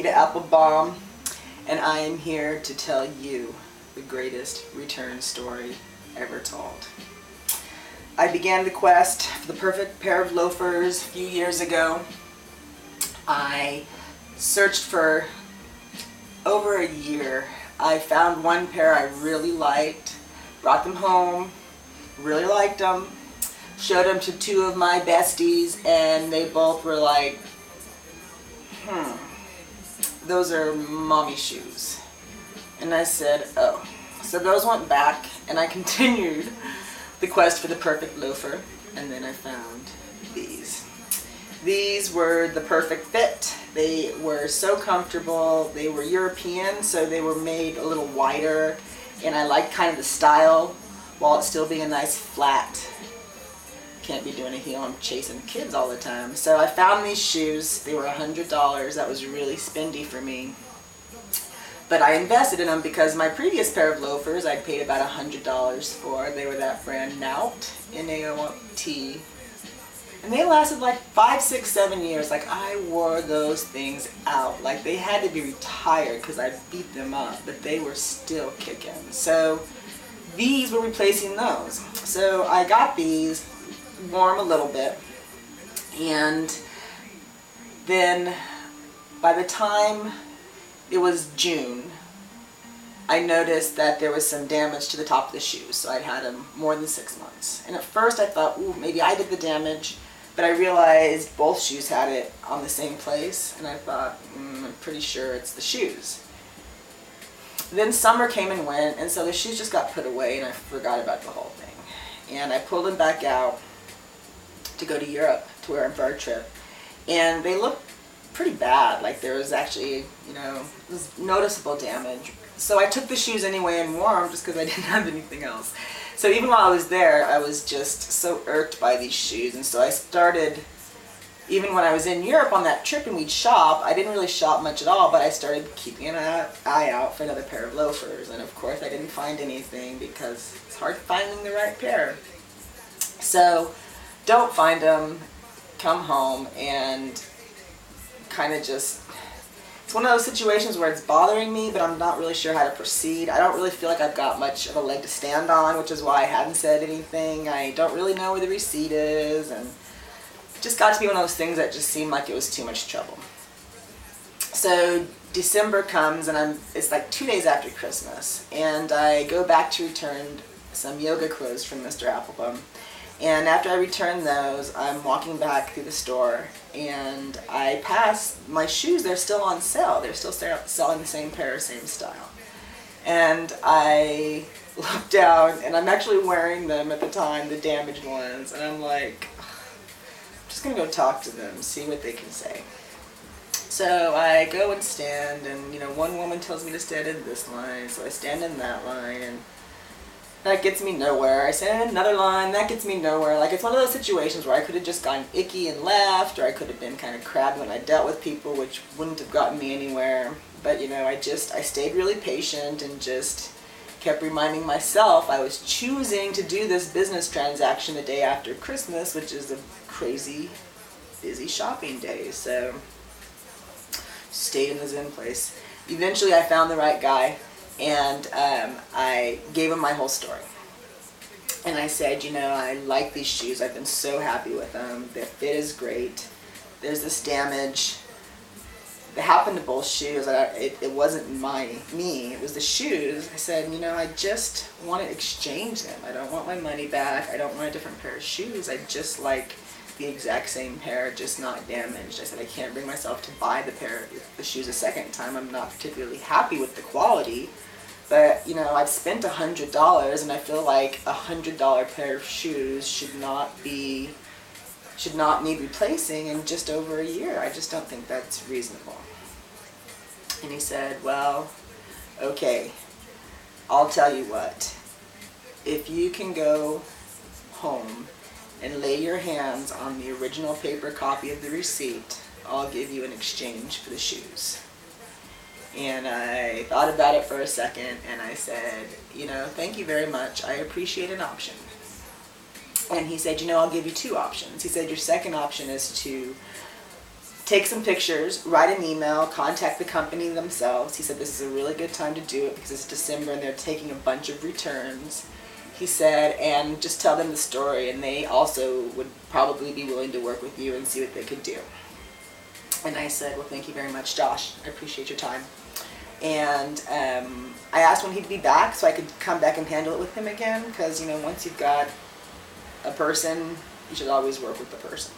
Anita Applebaum, and I am here to tell you the greatest return story ever told. I began the quest for the perfect pair of loafers a few years ago. I searched for over a year. I found one pair I really liked, brought them home, really liked them, showed them to two of my besties, and they both were like, those are mommy shoes. And I said, oh. So those went back, and I continued the quest for the perfect loafer, and then I found these. These were the perfect fit. They were so comfortable. They were European, so they were made a little wider, and I liked kind of the style while it still being a nice flat. Can't be doing a heel, I'm chasing kids all the time. So I found these shoes. They were $100. That was really spendy for me. But I invested in them because my previous pair of loafers I'd paid about $100 for. They were that brand Naut, N-A-U-T. And they lasted like 5, 6, 7 years. Like, I wore those things out. Like, they had to be retired because I beat them up, but they were still kicking. So these were replacing those. So I got these, warm a little bit, and then by the time it was June, I noticed that there was some damage to the top of the shoes. So I'd had them more than 6 months. And at first I thought, ooh, maybe I did the damage, but I realized both shoes had it on the same place, and I thought, I'm pretty sure it's the shoes. Then summer came and went, and so the shoes just got put away, and I forgot about the whole thing. And I pulled them back out to go to Europe to wear them for our trip, and they looked pretty bad. Like, there was actually, it was noticeable damage. So I took the shoes anyway and wore them just because I didn't have anything else. So even while I was there, I was just so irked by these shoes, and so I started, even when I was in Europe on that trip and we'd shop, I didn't really shop much at all, but I started keeping an eye out for another pair of loafers, and of course I didn't find anything because it's hard finding the right pair. So don't find them, come home, and kind of just, it's one of those situations where it's bothering me, but I'm not really sure how to proceed. I don't really feel like I've got much of a leg to stand on, which is why I hadn't said anything. I don't really know where the receipt is, and it just got to be one of those things that just seemed like it was too much trouble. So December comes, and it's like 2 days after Christmas, and I go back to return some yoga clothes from Mr. Applebaum. And after I return those, I'm walking back through the store, and I pass my shoes. They're still on sale. They're still selling the same pair, same style. And I look down, and I'm actually wearing them at the time, the damaged ones, and I'm like, I'm just going to go talk to them, see what they can say. So I go and stand, and one woman tells me to stand in this line, so I stand in that line, and that gets me nowhere. I stand in another line, that gets me nowhere. Like, it's one of those situations where I could have just gone icky and left, or I could have been kind of crabby when I dealt with people, which wouldn't have gotten me anywhere. But I stayed really patient and just kept reminding myself I was choosing to do this business transaction the day after Christmas, which is a crazy busy shopping day. So stayed in the Zen place. Eventually I found the right guy, and I gave him my whole story. And I said, I like these shoes. I've been so happy with them. Their fit is great. There's this damage that happened to both shoes. It wasn't me. It was the shoes. I said, I just want to exchange them. I don't want my money back. I don't want a different pair of shoes. I just like the exact same pair, just not damaged. I said, I can't bring myself to buy the shoes a second time. I'm not particularly happy with the quality. But, I've spent $100, and I feel like a $100 pair of shoes should not need replacing in just over a year. I just don't think that's reasonable. And he said, well, okay, I'll tell you what. If you can go home and lay your hands on the original paper copy of the receipt, I'll give you an exchange for the shoes. And I thought about it for a second, and I said, thank you very much. I appreciate an option. And he said, I'll give you two options. He said, your second option is to take some pictures, write an email, contact the company themselves. He said this is a really good time to do it because it's December and they're taking a bunch of returns. He said, and just tell them the story, and they also would probably be willing to work with you and see what they could do. And I said, well, thank you very much, Josh. I appreciate your time. And I asked when he'd be back so I could come back and handle it with him again, because, you know, once you've got a person, you should always work with the person.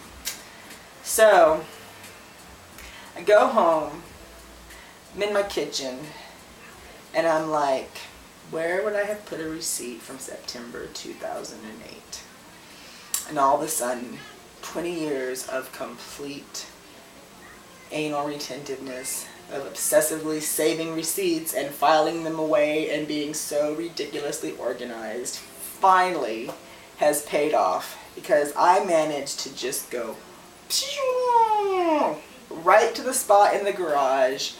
So I go home, I'm in my kitchen, and I'm like, where would I have put a receipt from September 2008? And all of a sudden, 20 years of complete anal retentiveness, of obsessively saving receipts and filing them away and being so ridiculously organized, finally has paid off, because I managed to just go right to the spot in the garage,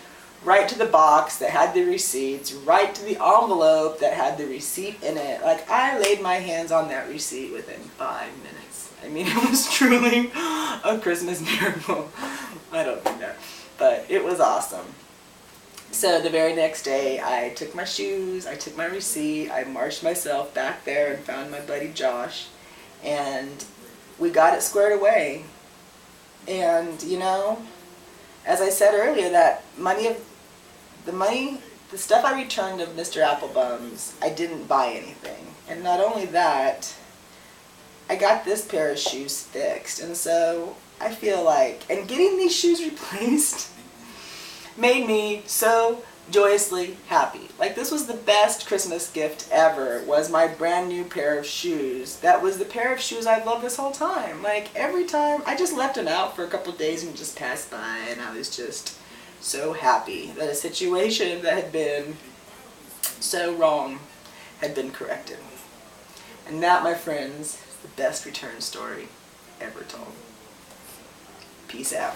right to the box that had the receipts, right to the envelope that had the receipt in it. Like, I laid my hands on that receipt within 5 minutes. I mean, it was truly a Christmas miracle. I don't think that, but it was awesome. So the very next day, I took my shoes, I took my receipt, I marched myself back there and found my buddy Josh, and we got it squared away. And, you know, as I said earlier, that the stuff I returned of Mr. Applebum's, I didn't buy anything. And not only that, I got this pair of shoes fixed. And so I feel like, and getting these shoes replaced made me so joyously happy. Like, this was the best Christmas gift ever, was my brand new pair of shoes. That was the pair of shoes I've loved this whole time. Like, every time, I just left them out for a couple of days and just passed by, and I was just so happy that a situation that had been so wrong had been corrected. And that, my friends, is the best return story ever told. Peace out.